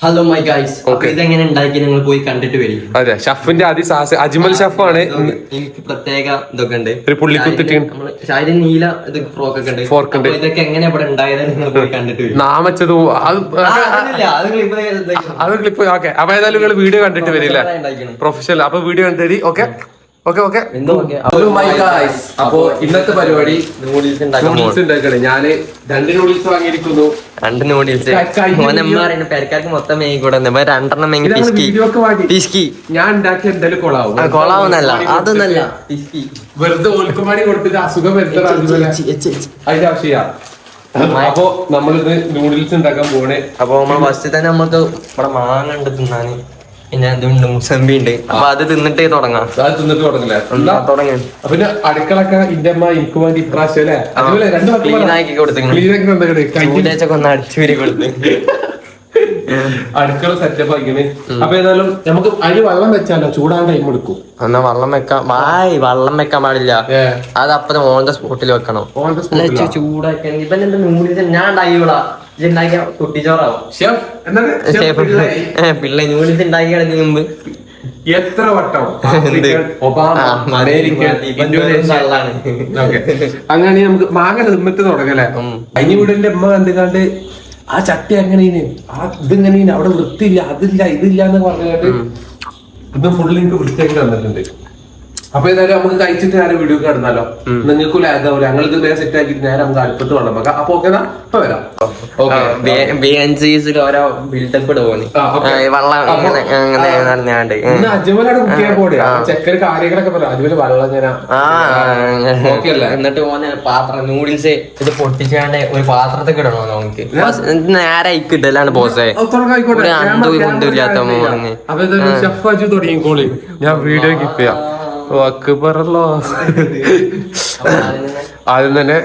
Hello my guys, ഇതെങ്ങനെ ഉണ്ടാക്കി നിങ്ങൾ പോയി കണ്ടിട്ട് വരും. അതെ, ഷെഫിന്റെ അതിസാഹസ് അജ്മൽ ഷെഫാണ്. എനിക്ക് പ്രത്യേക ഇതൊക്കെ ഉണ്ട്, ഒരു പുള്ളിക്കുത്തിട്ട് നീല ഫ്രോക്ക് ഒക്കെ ഉണ്ട്. ഇതൊക്കെ എങ്ങനെ ഇവിടെ ഉണ്ടായത് നിങ്ങൾ പോയി കണ്ടിട്ട് വരും. നാമച്ചതും അത് ക്ലിപ്പ് ഓക്കെ. അപ്പൊ ഏതായാലും നിങ്ങൾ വീഡിയോ കണ്ടിട്ട് വരില്ല, പ്രൊഫഷണൽ. അപ്പൊ വീഡിയോ കണ്ടിട്ട് ഓക്കെ ഓക്കെ ഓക്കെ. അപ്പൊ ഇന്നത്തെ പരിപാടി നൂഡിൽസ് ഉണ്ടാക്കണേ. ഞാന് 2 നൂഡിൽസ് വാങ്ങിയിരിക്കുന്നു. 2 നൂഡിൽസ് പെരക്കാർക്ക് മൊത്തം മേങ്ങിക്കൂടെ, 2 മേങ്ങി പിസ്കി. ഞാൻ ഉണ്ടാക്കി എന്തായാലും കൊളാവുന്നല്ല, അതൊന്നല്ല, വെറുതെ ഓൽക്കുമാടി കൊടുത്തിട്ട് അസുഖം വരുത്തത് അതിന്റെ ആവശ്യമില്ല. അപ്പൊ നമ്മളിത് നൂഡിൽസ് ഉണ്ടാക്കാൻ പോണേ. അപ്പൊ ഫസ്റ്റ് തന്നെ നമുക്ക് ഇവിടെ മാങ്ങ ഉണ്ട് തിന്നാന്, പിന്നെ എന്തുണ്ട് മുസമ്പി ഉണ്ട്. അപ്പൊ അത് തിന്നിട്ടേ തുടങ്ങാം. അത് തിന്നിട്ട് തുടങ്ങില്ല, തുടങ്ങി. പിന്നെ അടുക്കളൊക്കെ ഇന്റെ അമ്മ എനിക്ക് വേണ്ടി ഇപ്രാവശ്യം ക്ലീനാക്കി കൊടുത്തൊക്കെ ഒന്ന് അടിച്ചുവരി കൊടുത്ത് അടുക്കള സെറ്റപ്പ് ആക്കിയാണ്. അപ്പൊ ഏതായാലും നമുക്ക് അതിന് വെള്ളം വെച്ചാലോ, ചൂടാൻ ടൈം എടുക്കും. എന്നാ വെള്ളം വെക്കാൻ പാടില്ല, അത് അപ്പഴ ഓൺ ദ സ്പോട്ടിൽ വെക്കണം. ചൂടാക്കി ഇപ്പൊ എന്താ നൂഡിൽസ് ഞാൻ ഉണ്ടാക്കിയോളാ, കുട്ടിച്ചോറാവും. പിള്ളേ നൂഡിൽസ് ഉണ്ടാക്കി കിടക്കുന്ന മുമ്പ് എത്ര വട്ടം അങ്ങനെ നമുക്ക് മാങ്ങ നിർമ്മിട്ട് തുടങ്ങല്ലേ. അതിന് വീടിന്റെ അമ്മ കണ്ടുകാണ്ട് ആ ചട്ടി എങ്ങനെയാണ്, ആ ഇതിങ്ങനെ അവിടെ വൃത്തിയില്ല, അതില്ല ഇതില്ല എന്ന് പറഞ്ഞിട്ട് ഇത് ഫുള്ള് എനിക്ക് വൃത്തിയാക്കി തന്നിട്ടുണ്ട്. അപ്പൊ ഏതായാലും നമുക്ക് കഴിച്ചിട്ട് നേരെ വീഡിയോ കിടന്നാലോ. നിങ്ങൾക്ക് ലാഗാവില്ല, ഞങ്ങൾ ഇത് നേരെ സെറ്റ് ആക്കിട്ട് നേരെ നമുക്ക് അടുപ്പത്ത് വെള്ളം വെക്കാം. അപ്പൊ ഓക്കെ, ഇപ്പൊ വരാം. അജ്മലാണ് കുക്ക് ചെയ്യാൻ പോടെ, ചെക്കന് കാര്യങ്ങളൊക്കെ പറയാം. അജ്മല് വെള്ളം എന്നിട്ട് ഓനെ പാത്രം നൂഡിൽസ് ഇത് പൊട്ടിച്ചാണ്ട് ഒരു പാത്രത്തിൽ ഇടണോ നമുക്ക്, നേരെ ഇടലാണ് ബോസേ. അപ്പൊ ഷെഫ് അജു തുടങ്ങിക്കോളി, ഞാൻ വീഡിയോ കിപ്പ് ചെയ്യാം. അക്ബറല്ലോ. ആദ്യം തന്നെ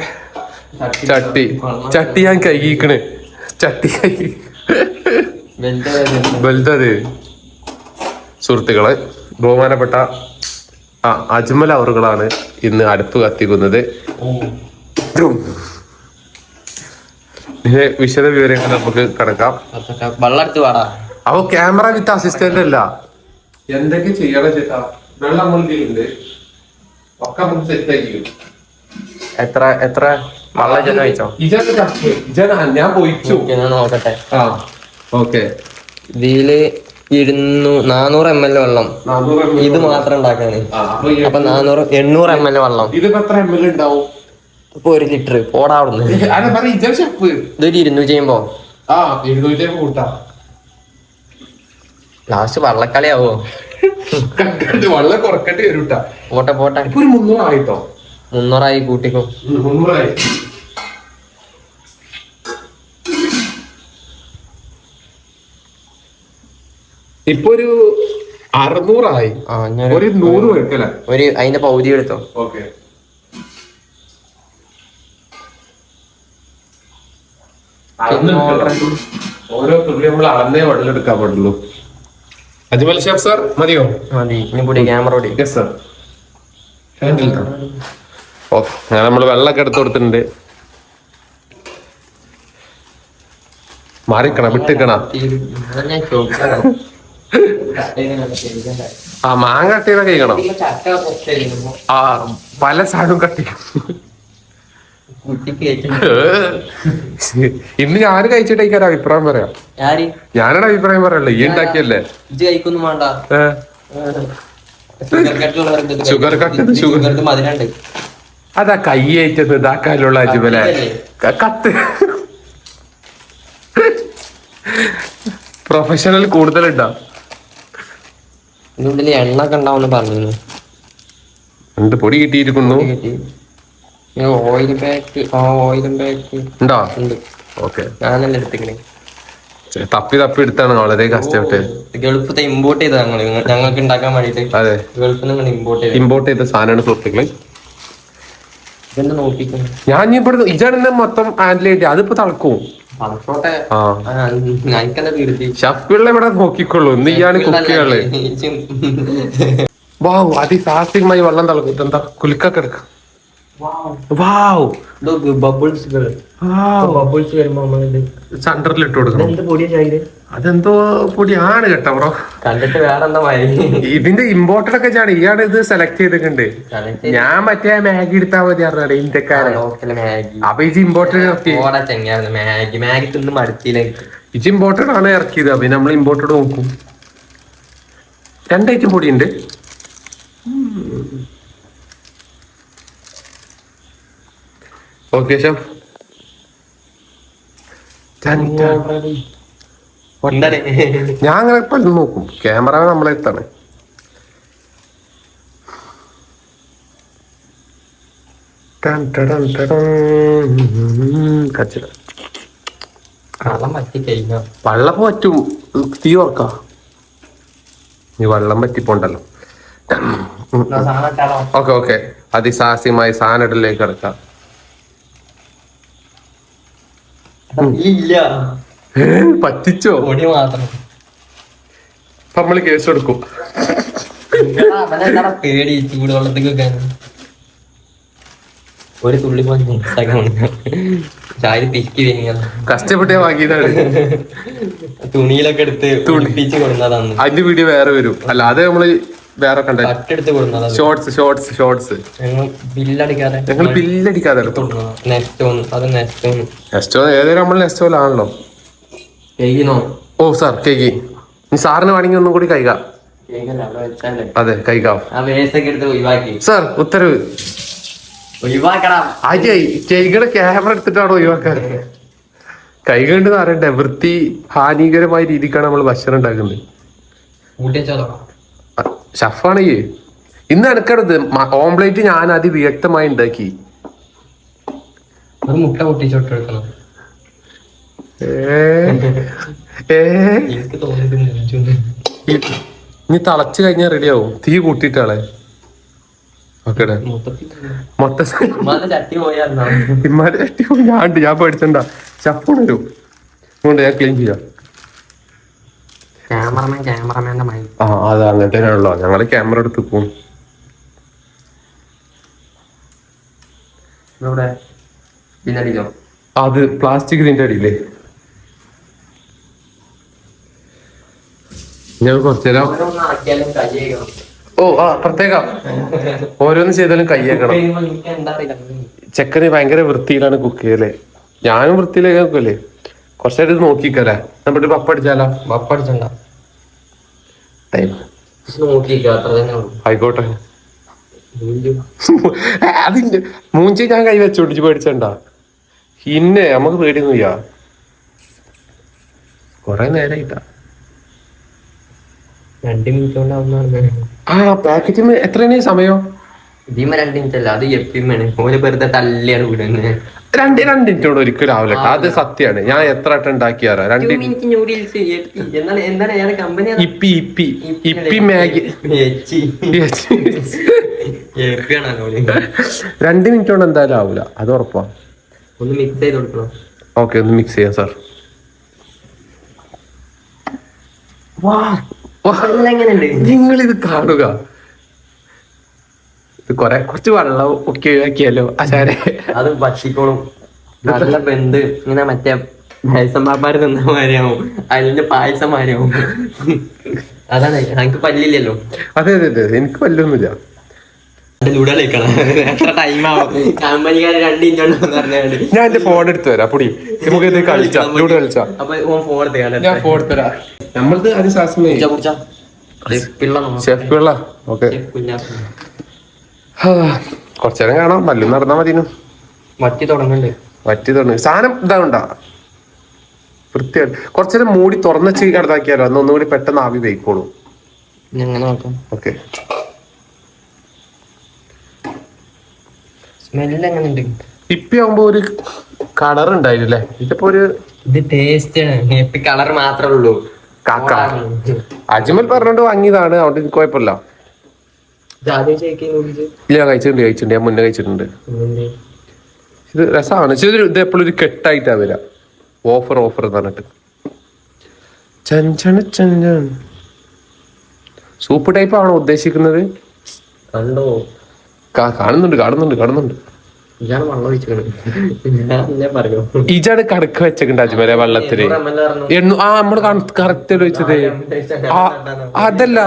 ചട്ടി ഞാൻ കൈക്കണ്, ചട്ടി വലുതത്. സുഹൃത്തുക്കളെ, ബഹുമാനപ്പെട്ട അജ്മൽ അവറുകളാണ് ഇന്ന് അടുപ്പ് കത്തിക്കുന്നത്. വിശദ വിവരങ്ങൾ നമുക്ക് കണക്കാം. അപ്പൊ ക്യാമറ വിത്ത് അസിസ്റ്റന്റ് അല്ല, എന്തൊക്കെ ചെയ്യണം ചേട്ടാ. വെള്ളം മുൻപിലുണ്ട്, ഒക്കെ നമുക്ക് സെറ്റ് ആക്കി. എത്ര വെള്ളം ചോദിച്ചോ? ഞാൻ പോയിച്ചു നോക്കട്ടെ. ഓക്കെ, ഇതില് 400 ml വെള്ളം, ഇത് മാത്രം ഉണ്ടാക്കാണ്. അപ്പൊ 800 ml വെള്ളം. ഇതിപ്പോ എത്ര ml ഉണ്ടാവും? ഇപ്പൊ 1 ലിറ്റർ പോടാവുന്നു. ഇതൊരു 250 കൂട്ടാം. ലാസ്റ്റ് വള്ളക്കളിയാവോ? വെള്ളം കുറക്കേണ്ടി വരൂട്ടാ. പോട്ടെ 300 ആയിട്ടോ. 300 കൂട്ടിക്കോ. 300 ഇപ്പൊ ഒരു 600 ഒരു 100 വെക്കല. ഒരു അതിന്റെ പൗതി എടുത്തോ. ഓക്കെ, ഓരോ തുള്ളി നമ്മൾ അളന്നേ വെള്ളം എടുക്കാൻ പാടുള്ളൂ. അജ്മൽ ഷെഫ് സാർ മതിയോ? മതി. ക്യാമറ ഞാൻ നമ്മള് വെള്ളമൊക്കെ എടുത്ത് കൊടുത്തിട്ടുണ്ട്. മാറിക്കണ വിട്ടിക്കണ. മാങ്ങ കട്ടിയൊക്കെ കഴിക്കണം. പല സാധനവും കട്ടിക്കും. ഇന്ന് ഞാൻ കഴിച്ചിട്ട് എനിക്ക് ഒരു അഭിപ്രായം പറയാം. ഞാനൊരു അഭിപ്രായം പറയാനുള്ളത്, ഈ ഉണ്ടാക്കിയല്ലേ. ഷുഗർ കട്ട് അതാ കയ്യേറ്റത് ഇതാക്കാനുള്ള അജ്മലെ കത്ത്. പ്രൊഫഷണൽ കൂടുതലുണ്ടോ? ഇതിനുള്ളിൽ എണ്ണ ഒക്കെ ഉണ്ടാവുന്ന പറഞ്ഞു. എന്ത് പൊടി കിട്ടിയിരിക്കുന്നു? ഓയിൽ പാക്ക് ഉണ്ടോ? ഓക്കെ, ഞാനല്ലേ എടുത്തിക്കണേ. തപ്പി എടുത്താണ്, വളരെ കഷ്ടപ്പെട്ട്. ഗൾഫത്തെ ഇമ്പോർട്ട് ചെയ്ത ഞങ്ങൾക്ക് ഉണ്ടാക്കാൻ വേണ്ടിട്ട്. അതെ, ഗൾഫിൽ നിന്ന് ഇമ്പോർട്ട് ചെയ്ത സാധനമാണ് സുഹൃത്തുക്കളെ. നോക്കിക്കുന്നു ഞാൻ ഇവിടെ ഇജാണ് മൊത്തം ഹാൻഡിൽ ചെയ്തിട്ട് അതിപ്പോ തളക്കും. ഷഫിള്ള ഇവിടെ നോക്കിക്കൊള്ളു. ഇന്ന് ഇയാണ് കുക്കികള്. വാവ്, അതിസാഹസികമായി വെള്ളം തളക്കും. എന്താ കുലുക്കൊക്കെ എടുക്കാം. ബബിൾസ് സെന്ററിൽ ഇട്ട് കൊടുക്കണം. അതെന്തോ പൊടിയാണ് കേട്ടോ ബ്രോ. കണ്ടിട്ട് വേറെന്താ ഇതിന്റെ ഇമ്പോർട്ടഡ് ഒക്കെ ആണ്. ഇയാൾ ഇത് സെലക്ട് ചെയ്തിട്ടുണ്ട്. ഞാൻ മറ്റേ മാഗി എടുത്താൽ മതി അറിയാം ഇന്ത്യക്കാരൻ. അപ്പൊ ഇത് ഇമ്പോർട്ടഡ് മാഗി തിന്ന് മടുത്തില്ല. ഇത് ഇമ്പോർട്ടഡ് ആണ് ഇറക്കിയത്. അപ്പൊ നമ്മൾ ഇമ്പോർട്ടഡ് നോക്കും. 2 ഐറ്റം പൊടി ഉണ്ട്. Okay chef. ഞാൻ അങ്ങനെ പലതും നോക്കും. ക്യാമറ നമ്മളെ എത്താണ്. വെള്ളം പറ്റും. തീ ഓർക്കാം. നീ വെള്ളം പറ്റിപ്പോണ്ടല്ലോ. Okay okay. അതിസാസ്യമായി സാധനത്തിലേക്ക് കിടക്കാം. പറ്റിച്ചോ? നമ്മള് കേസ് കൊടുക്കും. പേടി ചൂടുവെള്ളത്തേക്കൊക്കെ ഒരു തുള്ളി കഷ്ടപ്പെട്ടേ വാങ്ങിയതാണ്. തുണിയിലൊക്കെ എടുത്ത് തുണിപ്പിച്ച് കൊടുക്കുന്നതാണ്. അതിന്റെ വീഡിയോ വേറെ വരും. അല്ല അത് നമ്മള് വേറെ കണ്ടെടുത്ത് കൊടുക്കുന്നത്. ഷോർട്സ് ഞങ്ങൾ ബില്ലടിക്കാതെ നെസ്റ്റോ ഏതായാലും നമ്മൾ നെസ്റ്റോലാണല്ലോ. ഓ സാർ കേക്ക് നീ സാറിന് വേണമെങ്കിൽ ഒന്നും കൂടി കഴിക്കാം. അതെ കഴിക്കാം സാർ. ഉത്തരവ് കേക്കിയുടെ ക്യാമറ എടുത്തിട്ടാണോ ഒഴിവാക്കാൻ? കൈ കണ്ട് അറിയണ്ടേ? വൃത്തി ഹാനികരമായ രീതിക്കാണ് നമ്മൾ ഭക്ഷണം ഉണ്ടാക്കുന്നത്. ഷഫാണ് ഈ ഇന്ന് എനക്കടുത്ത് ഓംപ്ലേറ്റ് ഞാൻ അതിവ്യക്തമായി ഉണ്ടാക്കി. മുട്ട പൊട്ടിച്ചോട്ടെടുക്കണം. ഇനി തളച്ചു കഴിഞ്ഞാൽ റെഡിയാവും. തീ കൂട്ടിയിട്ടാളെ ഞാൻ പേടിച്ചണ്ട. ഷഫോണ് വരും. അതുകൊണ്ട് ഞാൻ ക്ലീൻ ചെയ്യാം. അത് അങ്ങനെ തന്നെയാണല്ലോ. ഞങ്ങള് ക്യാമറ എടുത്ത് പോകും. അത് പ്ലാസ്റ്റിക് ഇതിന്റെ അടിയില്ലേ. ഞാൻ കുറച്ചേരം പ്രത്യേകം ഓരോന്ന് ചെയ്താലും കയ്യേക്കണം. ചെക്കന് ഭയങ്കര വൃത്തിയിലാണ് കുക്ക് ചെയ്യല്ലേ. ഞാനും വൃത്തിയിലേക്ക് നോക്കല്ലേ. കുറച്ചായിട്ട് ഇത് നോക്കിക്കല്ലേ. നമ്മുടെ പപ്പടിച്ചാലോ? പപ്പടിച്ചണ്ട ആയിക്കോട്ടെ. അതിന്റെ മൂഞ്ചി ഞാൻ കൈ വെച്ചോണ്ടിച്ച് പേടിച്ചണ്ട. പിന്നെ നമുക്ക് പേടിയൊന്നും ചെയ്യാ. കൊറേ നേരായിട്ടാ. 2 മിനിറ്റ് കൊണ്ടാവുന്ന പാക്കറ്റിന് എത്രയാണ് സമയം? 2 മിനിറ്റ് അല്ല, അത് എപ്പിമാണ്. ഓര് വെറുതെ തല്ലിയാണ് വിടുന്നത്. 2 മിനിറ്റോട് ഒരിക്കലും ആവില്ല. അത് സത്യമാണ്. ഞാൻ എത്ര വട്ടം ഉണ്ടാക്കിയാറ 2 മിനിറ്റ് നൂഡിൽസ്. എന്താണ് കമ്പനി? ഇപ്പി മാഗി 2 മിനിറ്റ് കൊണ്ട് എന്തായാലും ആവൂല. അത് ഉറപ്പാ. ഒന്ന് മിക്സ് ചെയ്ത് കൊടുക്കണം. ഓക്കെ ഒന്ന് മിക്സ് ചെയ്യാം സാർ. നിങ്ങൾ ഇത് കാണുക. ഇത് കുറച്ച് വെള്ളം ഒക്കെ ഒഴിവാക്കിയല്ലോ ആശാരെ. അത് ഭക്ഷിക്കോളും. നല്ല ബന്ധ് ഇങ്ങനെ മറ്റേ പായസം പാപ്പാര് തിന്ന മാതിരിയാവും. അതിന്റെ പായസം മാതിരിയാവും. അതാണ്. എനിക്ക് പല്ലില്ലല്ലോ. അതെ അതെ അതെ. എനിക്ക് പല്ലൊന്നുമില്ല. ഞാൻ എന്റെ ഫോൺ എടുത്തു തരാം. പൊടി നമുക്ക് ഇത് കളിച്ചാ ലൂഡ് കളിച്ചാ. ഞാൻ ഫോൺ എടുത്തു തരാം. നമ്മളത് ഷെഫ് പിള്ള. ഓക്കെ കുറച്ചേരം കാണാം. പല്ലും നടന്നാ മതിനു. വറ്റി തുടങ്ങി സാധനം ഇതാണ്ടാ വൃത്തിയാണ്. കുറച്ചേരം മൂടി തുറന്ന കിടന്നാക്കിയാലോ. അന്ന് ഒന്നുകൂടി പെട്ടെന്ന് ആവി വെയിക്കോളൂ. ഓക്കെ ഇപ്പി ആവുമ്പോ ഒരു കളർ ഉണ്ടായില്ലേ. ഇതിപ്പോ ഒരു കളർ മാത്രമേ ഉള്ളൂ. അജ്മൽ പറഞ്ഞോണ്ട് വാങ്ങിയതാണ്. അവിടെ എനിക്ക് കുഴപ്പമില്ല. ഇല്ല കഴിച്ചിട്ടുണ്ട്. ഞാൻ മുന്നേ കഴിച്ചിട്ടുണ്ട്. ഇത് രസമാണ്. ഇത് എപ്പോഴും ഒരു കെട്ടായിട്ടാ വരാ. ഓഫർ എന്ന് പറഞ്ഞിട്ട് സൂപ്പ് ടൈപ്പ് ആണോ ഉദ്ദേശിക്കുന്നത്? കണ്ടോ? കാണുന്നുണ്ട്. ഇയാള് വെള്ളം ഒഴിച്ചു ഞാൻ പറയൂ. ഇജാണ് കണക്ക് വെച്ചിട്ടുണ്ട് അജ്മലെ വെള്ളത്തില് നമ്മള് കറക്റ്റ് ഒഴിച്ചത്. അതല്ല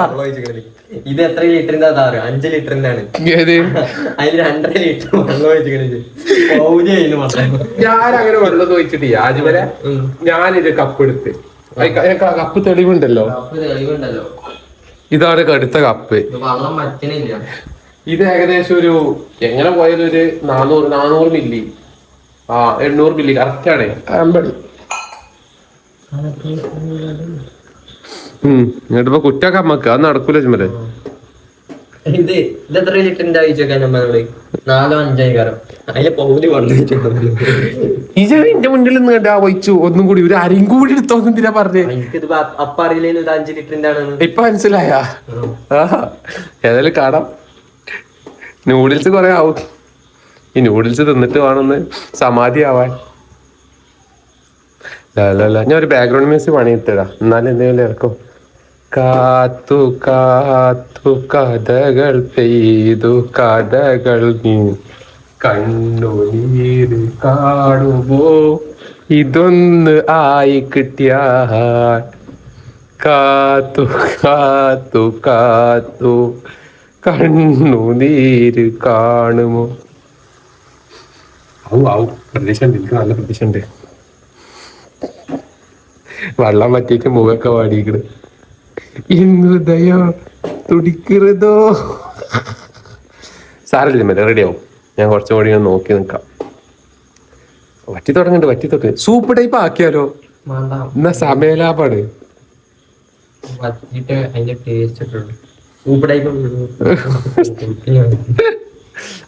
ഇത് എത്ര ലിറ്ററിന്റെ അതാ 5 ലിറ്ററിന്റെ ആണ്. ഏത് അതിൽ 2.5 ലിറ്റർ വെള്ളം ഒഴിച്ചിട്ട് ഞാനങ്ങനെ വെള്ളം ഒഴിച്ചിട്ടില്ല അജ്മലെ. ഞാനിത് കപ്പ് എടുത്ത് കപ്പ് തെളിവുണ്ടല്ലോ. ഇതാണ് കടുത്ത കപ്പ്. വെള്ളം വറ്റണില്ല. ഇത് ഏകദേശം ഒരു എങ്ങനെ പോയാലും ഒരു 400 മില്ലി 800 മില്ലി കറക്റ്റ് ആണ്. ഇങ്ങോട്ടിപ്പോ കുറ്റൊക്കെ അമ്മക്ക് അത് നടക്കൂല ചുമല. ഇത് എത്ര ലിറ്ററിന്റെ ആവശ്യമൊക്കെ നമ്മളോട് 4-5 കാരം അതിലെ പകുതി വെള്ളം എന്റെ മുന്നിൽ നിന്ന് ഒഴിച്ചു. ഒന്നും കൂടി ഒരു അരിയും കൂടി എടുത്തോന്നെന്തിനാ പറഞ്ഞേ. എനിക്കിത് അപ്പ അറിയില്ല 5 ലിറ്ററിന്റെ ആണ്. ഇപ്പൊ മനസ്സിലായ ഏതായാലും കാണാം. നൂഡിൽസ് കൊറേ ആവും. ഈ നൂഡിൽസ് തിന്നിട്ട് വേണമെന്ന് സമാധി ആവാൻ. ഞാൻ ഒരു ബാക്ക്ഗ്രൗണ്ട് മ്യൂസിക് പണിയിത്തരാ, എന്നാലും എന്തെങ്കിലും ഇറക്കും. കാത്തു കാത്തു കഥകൾ പെയ്തു കഥകൾ നീ കണ്ണുനീര് കാണുമോ ഇതൊന്ന് ആയി കിട്ടിയാൽ. കാത്തു കാത്തു കാത്തു കണ്ണുനീര് കാണുമോ. ആവും പ്രതീക്ഷ ഉണ്ട്, എനിക്ക് നല്ല പ്രതീക്ഷ ഉണ്ട്. വെള്ളം പറ്റിയിട്ട് മുഖമൊക്കെ വാടിക്കണ്. ഹൃദയോ തുടിക്കുന്നതോ സാരല്ല മറ്റേ റെഡിയാവും. ഞാൻ കുറച്ചും കൂടി നോക്കി നിൽക്കാം. വറ്റി തുടങ്ങി സൂപ്പ് ടൈപ്പ് ആക്കിയാലോ എന്നാ സമയലാഭാണ്.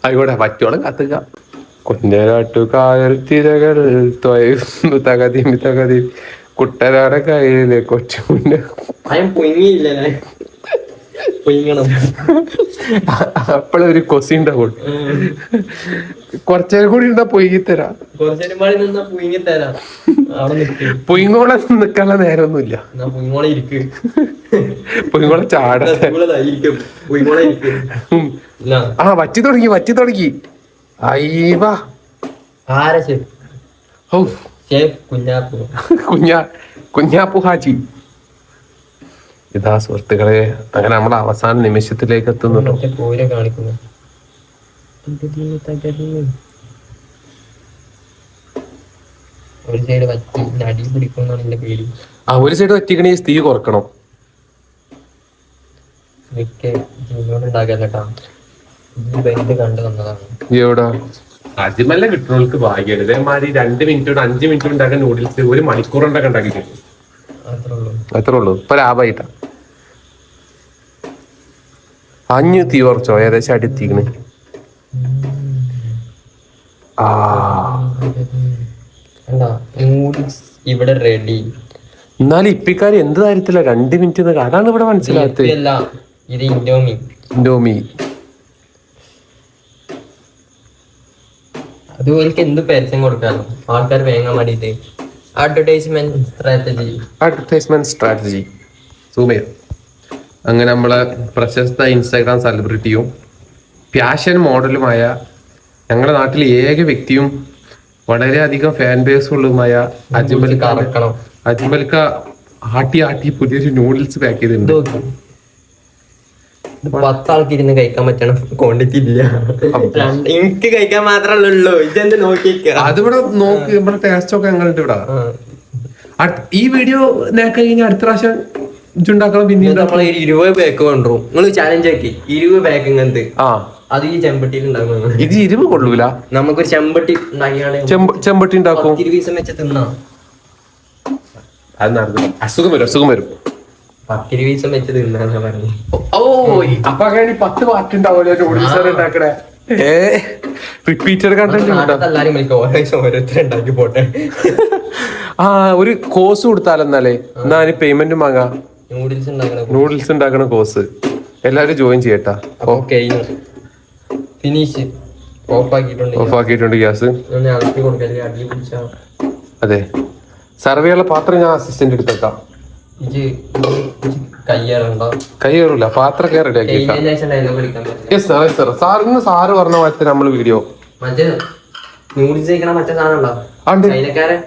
ആയിക്കോട്ടെ പറ്റോളം കത്തുക. കൊഞ്ഞനാട്ടുകായൽ തിരകൾ തകതി തകതി കുട്ടനാട കയ്യിലെ കൊച്ചുമുന്ന അപ്പോഴൊരു കൊസി ഉണ്ടാവും. കുറച്ചേരം കൂടി ഉണ്ടാ പൊയ്യിത്തരാ. പൊയ്ങ്ങോളെ നിക്കാനുള്ള നേരമൊന്നുമില്ല. പൊയ്ങ്ങോളെ ചാട വറ്റി തുടങ്ങി. അയ്യവാ കുഞ്ഞാപ്പു ഹാജി. ഇതാ സുഹൃത്തുക്കളെ, അങ്ങനെ നമ്മളെ അവസാന നിമിഷത്തിലേക്ക് എത്തുന്നുണ്ടോ. ഒരു സൈഡ് അടി പിടിക്കുന്നാണ് എന്റെ പേര്. ഒരു സൈഡ് വറ്റിക്കണേ തീ കുറക്കണം. കണ്ടു വന്നതാണ്. എവിടാ അജ്മല്ല കിട്ടുന്നവർക്ക് ഭാഗ്യാണ്. ഇതേമാതിരി 2 മിനിറ്റ് 5 മിനിറ്റ് ഉണ്ടാക്കാൻ നൂഡിൽസ് 1 മണിക്കൂർ കൊണ്ടൊക്കെ ഉണ്ടാക്കി കിട്ടും. അത്രേ ഉള്ളൂ. ഇപ്പൊ ലാഭമായിട്ടാ. 5 തീ കുറച്ചോ ഏകദേശം അടുത്തിക്കണ്. ഇവിടെ റെഡി. എന്നാലും ഇപ്പിക്കാര് എന്ത് കാര്യത്തില്ല 2 മിനിറ്റ് അതാണ് ഇവിടെ മനസ്സിലാകത്തത്. ഇത് ഇൻഡോമി. അത് എനിക്ക് എന്ത് പരസ്യം കൊടുക്കാനോ ആൾക്കാർ വേങ്ങാൻ വേണ്ടിട്ട്. അഡ്വർടൈസ്മെന്റ് സ്ട്രാറ്റജി സൂമയോ. അങ്ങനെ നമ്മളെ പ്രശസ്ത ഇൻസ്റ്റാഗ്രാം സെലിബ്രിറ്റിയും ഫാഷൻ മോഡലുമായ ഞങ്ങളുടെ നാട്ടിലെ ഏക വ്യക്തിയും വളരെയധികം ഫാൻ ബേസുള്ളതുമായ അജ്മൽക്ക ആട്ടി പുതിയൊരു നൂഡിൽസ് പാക്ക് ചെയ്തിട്ടുണ്ട്. 10 ആൾക്ക് ഇരുന്ന് കഴിക്കാൻ പറ്റണ ക്വാണ്ടിറ്റി ഇല്ല. എനിക്ക് കഴിക്കാൻ മാത്രമേ ഉള്ളൂ. ഇതെന്ത് നോക്കിയിരിക്കുക. അതിവിടെ നോക്കി ഇവിടെ ടേസ്റ്റ് ഒക്കെ എങ്ങനെ ഇവിടെ. ഈ വീഡിയോ നേക്കാൻ കഴിഞ്ഞാൽ അടുത്ത പ്രാവശ്യം ഇതുണ്ടാക്കണം. പിന്നെ 20 പാക്ക് കൊണ്ടുവരും. നിങ്ങൾ ചാലഞ്ച് ആക്കി 20 പാക്ക് ഇങ്ങനത്തെ. അത് ഈ ചെമ്പട്ടിയിൽ ഉണ്ടാക്കും. ഇത് 20 കൊള്ളൂല. നമുക്കൊരു ചെമ്പട്ടി ചെമ്പട്ടി ഉണ്ടാക്കും. 20 ദിവസം വെച്ച് തിന്നാ അത് നടന്നു. അസുഖം വരും. 10 ദിവസം വെച്ച് തിന്നാ പറഞ്ഞു. അപ്പൊ അങ്ങനെ 10 പാർട്ട് ഉണ്ടാവുമല്ലോ നൂഡിൽസ് ഉണ്ടാക്കണേ. റിപ്പീറ്റഡ് കണ്ടന്റ് എല്ലാരും ഓരോരുത്തർ ഉണ്ടാക്കി പോട്ടെ. ഒരു കോഴ്സ് കൊടുത്താലെന്നാലേ എന്നാ പേയ്മെന്റും വാങ്ങാം. നൂഡിൽസ് ഉണ്ടാക്കണ കോഴ്സ് എല്ലാരും ജോയിൻ ചെയ്യട്ടാ. ഫിനിഷ് ഓഫ് ആക്കിയിട്ടുണ്ട് ഗ്യാസ്. അതെ, സർവേയുള്ള പാത്രം ഞാൻ അസിസ്റ്റന്റ് എടുത്തേക്കാം. കയ്യേറൂല, പാത്രം റെഡിയാക്കി. സാറ് പറഞ്ഞ പോലത്തെ നമ്മള് വീഡിയോ മറ്റേ നൂഡിൽസ് കഴിക്കണ മറ്റേ സാധനം ഉണ്ടോ ചൈനക്കാരെ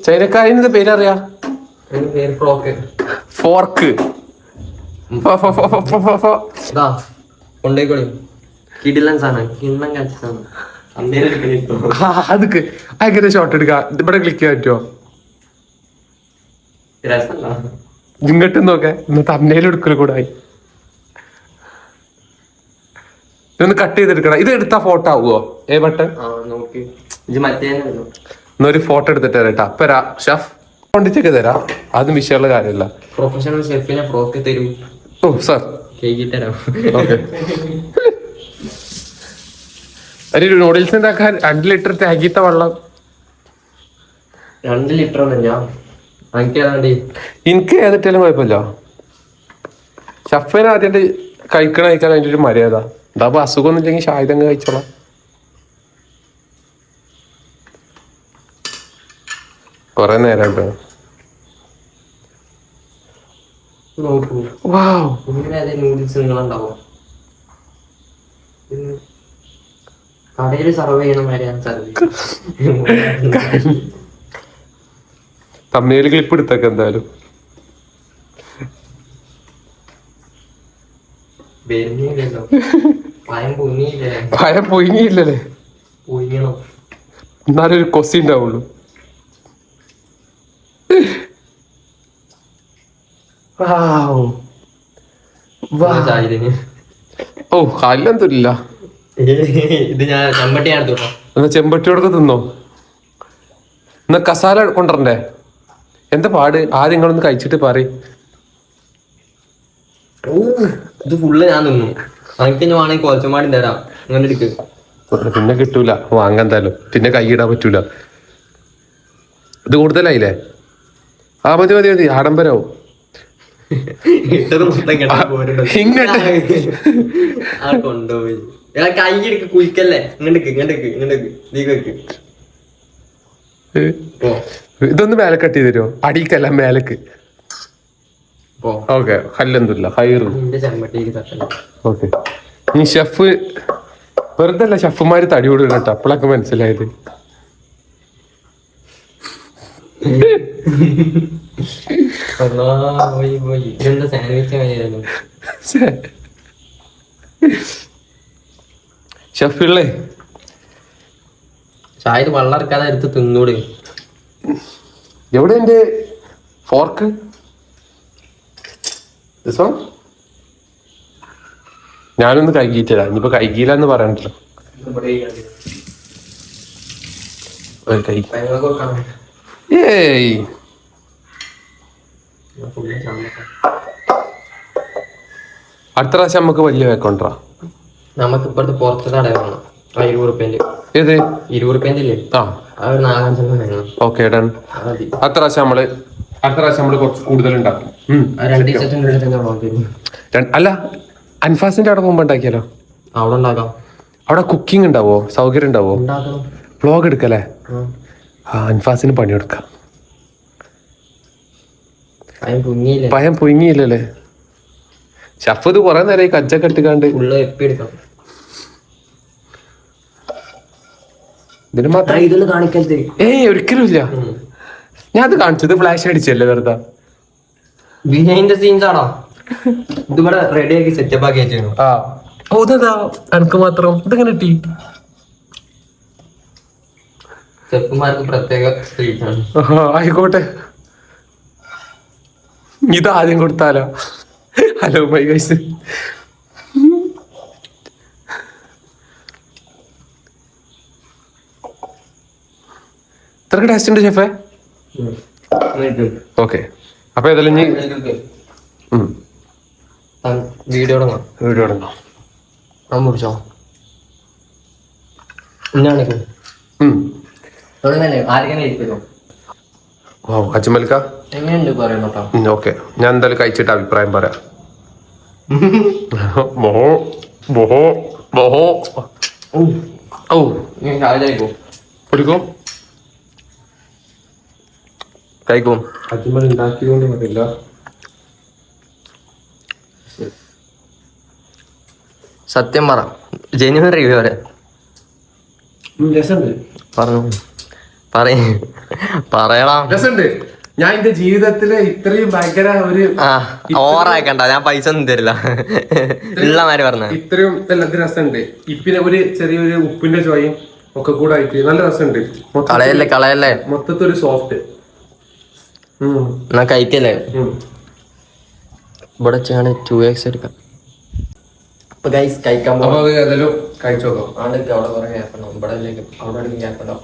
ചൈനക്കാരിന്റെ പേരറിയാ പേര് ഫ്രോക്ക് ഫോർക്ക് കൊണ്ടേക്കോളി കിടിലൻ സാധനം കിണ്ണം കഴിച്ച സാധനം അതൊക്കെ അങ്ങനെ ഷോട്ട് എടുക്കാം ഇവിടെ ക്ലിക്ക് ചെയ്യാൻ പറ്റുമോ ഇങ്ങോട്ട് നോക്കെ ഇന്ന് തമ്മനയിൽ എടുക്കല് കൂടെ ആയി ഇതൊന്ന് കട്ട് ചെയ്തെടുക്കണം ഇത് എടുത്താ ഫോട്ടോ ആവുമോ ബട്ടൺ എന്നൊരു ഫോട്ടോ എടുത്തിട്ട് തരാം അപ്പൊ ഷെഫ് കൊണ്ടിച്ചൊക്കെ തരാം അതും വിഷയമുള്ള കാര്യമല്ല പ്രൊഫഷണൽ ഷെഫിനെ ഫ്രോക്ക് തരൂ ഓ സാർ തരാം ഒരു നൂഡിൽസ് ഉണ്ടാക്കാൻ 2 ലിറ്റർ തേക്കിത്ത വെള്ളം 2 ലിറ്റർ എനിക്ക് ഏതിട്ടാലും കുഴപ്പമില്ല ഷഫിനെ ആദ്യമായിട്ട് കഴിക്കാൻ അതിൻ്റെ ഒരു മര്യാദ എന്താ അസുഖം ഒന്നും ഇല്ലെങ്കിൽ ഷാഹിദങ്ങ് കഴിച്ചോളാം കൊറേ നേരം നൂഡിൽസ് നിങ്ങളുണ്ടാവോ കടയിൽ സർവ് ചെയ്യണ മാതിരിയാണ് സർവ് തമ്മേല് ക്ലിപ്പ് എടുത്തേക്ക് എന്തായാലും പയം പൊയിങ്ങിയില്ലല്ലേ എന്നാലും ഒരു കൊസി ഉണ്ടാവുള്ളൂ ഓ കാലിലെന്തില്ല ഇത് ഞാൻ ചെമ്പട്ടിയാണ് എന്നാ ചെമ്പട്ടിയോടൊക്കെ തിന്നോ എന്നാ കസാല കൊണ്ടുവരണ്ടേ എന്താ പാട് ആദ്യം നിങ്ങളൊന്ന് കഴിച്ചിട്ട് പറയും ഇത് ഫുള്ള് ഞാൻ തിന്നു എനിക്ക് ഞാൻ വേണമെങ്കിൽ കുറച്ചുമാടി തരാം അങ്ങനെ എടുക്ക് പിന്നെ കിട്ടൂല വാങ്ങാൻ എന്തായാലും പിന്നെ കൈയിടാൻ പറ്റൂല ഇത് കൂടുതലായില്ലേ ആ മതി മതി മതി ആഡംബരാവും കൊണ്ടുപോയി കൈ എടുക്ക് കുഴിക്കല്ലേ ഇതൊന്ന് മേലെ കട്ട് ചെയ്ത് തരുമോ അടിക്കല്ല മേലക്ക് ഓക്കെ കല്ലെന്തില്ല ഹൈറ് ഓക്കെ ഈ ഷെഫ് വെറുതെ അല്ല ഷെഫുമാര് തടി കൊടുക്കണം കേട്ടോ അപ്പോഴൊക്കെ മനസ്സിലായത് ഷെഫിള്ളേ ചായ വെള്ളം ഇറക്കാതെ എടുത്ത് തിന്നൂടെ എവിടെ എന്റെ ഫോർക്ക് ഞാനൊന്ന് കൈകീറ്റല്ല ഇനിയിപ്പോ കൈകീല എന്ന് പറയണ്ടല്ലോ ഏയ് അടുത്ത പ്രാവശ്യം നമുക്ക് വലിയ വേക്കൊണ്ടാ നമുക്ക് ഇപ്പഴത്തെ പുറത്ത് കട വേണം 20 റുപ്യന്റെ ഏത് 20 റുപ്യന്റെ ഇല്ലേ ഓക്കെ ഡൺ അടുത്ത പ്രാവശ്യം നമ്മള് കുറച്ച് കൂടുതൽ ഉണ്ടാക്കും അല്ല അൻഫാസിന്റെ അവിടെ പോകുമ്പോ ഉണ്ടാക്കിയാലോ അവിടെ ഉണ്ടാക്കാം അവിടെ കുക്കിംഗ് ഉണ്ടാവോ സൗകര്യം ഉണ്ടാവോ വ്ലോഗ് എടുക്കല്ലേ ആ അൻഫാസിന് പണിയെടുക്കാം പയം പുഴുങ്ങിയില്ലല്ലേ ഷഫ് ഇത് കൊറേ നേരം കജ്ജൊക്കെ ഇട്ടുകാണ്ട് ഇതിന് മാത്രം ഏയ് ഒരിക്കലും ഇല്ല ഞാൻ അത് കാണിച്ചത് ഫ്ലാഷ് അടിച്ചല്ലേ വെറുതെ ബിഹൈൻഡ് സീൻസ് ആണോ ഇതിവിടെ റെഡി ആക്കി സെറ്റപ്പ് ആക്കി വെച്ചു ആ ഓ ഇതാ എനിക്ക് മാത്രം ഇതെങ്ങനെ കിട്ടി ചെപ്പുമാർക്ക് പ്രത്യേക ആയിക്കോട്ടെ ഇത് ആദ്യം കൊടുത്താലോ ഹലോ മൈ ഗൈസ് ഇത്രക്ക് ടേസ്റ്റ് ഉണ്ട് ഷെഫേ ഓക്കെ അപ്പൊ ഏതായാലും വീഡിയോ മുറിച്ചോ അജ്മൽക്ക എങ്ങനെയുണ്ട് പറയണോട്ടോ ഓക്കെ ഞാൻ എന്തായാലും കഴിച്ചിട്ട് അഭിപ്രായം പറയാം കുടിക്കും കഴിക്കും അജ്മൽ ഉണ്ടാക്കിയോണ്ട് പറയില്ല സത്യം പറ ജെന്യുവൻ റിവ്യൂ പറയാം രസമുണ്ട്. പറഞ്ഞു പറയടാ. രസമുണ്ട്. ഞാൻ എന്റെ ജീവിതത്തില് ഇത്രയും ഭയങ്കര ഒരു ഓവറാക്കണ്ട, ഞാൻ പൈസ ഒന്നും തരില്ല. ഉള്ളമാര് പറഞ്ഞ ഇത്രയും രസമുണ്ട്. ഇപ്പിനെ ഒരു ചെറിയൊരു ഉപ്പിന്റെ ചോയും ഒക്കെ കൂടെ ആയിട്ട് നല്ല രസമുണ്ട്. കളയല്ലേ മൊത്തത്തിൽ ഒരു സോഫ്റ്റ്. എന്നാ കഴിക്കല്ലേ. ഇവിടെ ചെയ്യാണ് 2x എടുക്കാം. അപ്പൊ ഗൈസ് കഴിക്കാൻ ഏതായാലും കഴിച്ചു നോക്കാം. അവിടെ കുറെ ഗ്യാപ്പുണ്ടോ, ഇവിടെ അവിടെ ഗ്യാപ്പുണ്ടോ.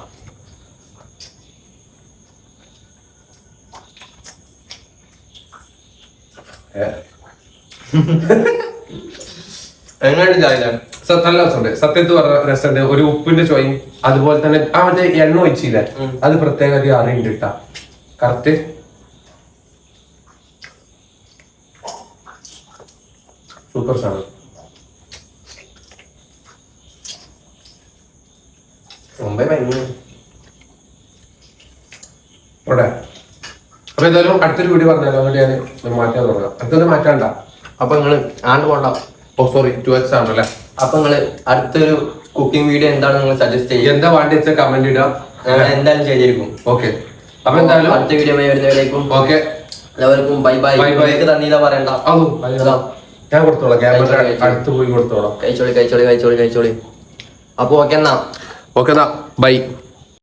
നല്ല രസമുണ്ട്. സത്യത്തിൽ പറഞ്ഞ രസമുണ്ട്. ഒരു ഉപ്പിന്റെ ചോയും അതുപോലെ തന്നെ ആ മറ്റേ എണ്ണ ഒഴിച്ചില്ല, അത് പ്രത്യേക അറിയുന്നുണ്ട് കേട്ടാ. കറക്റ്റ് സൂപ്പർ സാധനം. അവിടെ അപ്പൊ എന്തായാലും അടുത്തൊരു വീഡിയോ പറഞ്ഞാലോ, അങ്ങോട്ട് ഞാൻ മാറ്റാൻ തുടങ്ങാം. അടുത്തൊരു മാറ്റാണ്ട. അപ്പൊ നിങ്ങള് ആണ്ട് പോണ്ട. സോറി 2x ആണല്ലേ. അപ്പൊ നിങ്ങള് അടുത്തൊരു കുക്കിംഗ് വീഡിയോ എന്താണ് നിങ്ങൾ സജസ്റ്റ് ചെയ്യുക, എന്താ വേണ്ടി വെച്ചാൽ കമന്റ് ഇടാം, ഞങ്ങൾ എന്തായാലും ചെയ്തിരിക്കും. ഓക്കെ. അപ്പൊ എന്തായാലും അടുത്ത വീഡിയോ വരുന്നവരേക്കും ഓക്കെ, എല്ലാവർക്കും ബൈ ബൈ. തന്നീല പറയണ്ട, ഞാൻ കൊടുത്തോളാം. ക്യാമറ അടുത്ത് പോയി കൊടുത്തോളാം. കഴിച്ചോളി. അപ്പൊ ഓക്കെ എന്നാ ബൈ.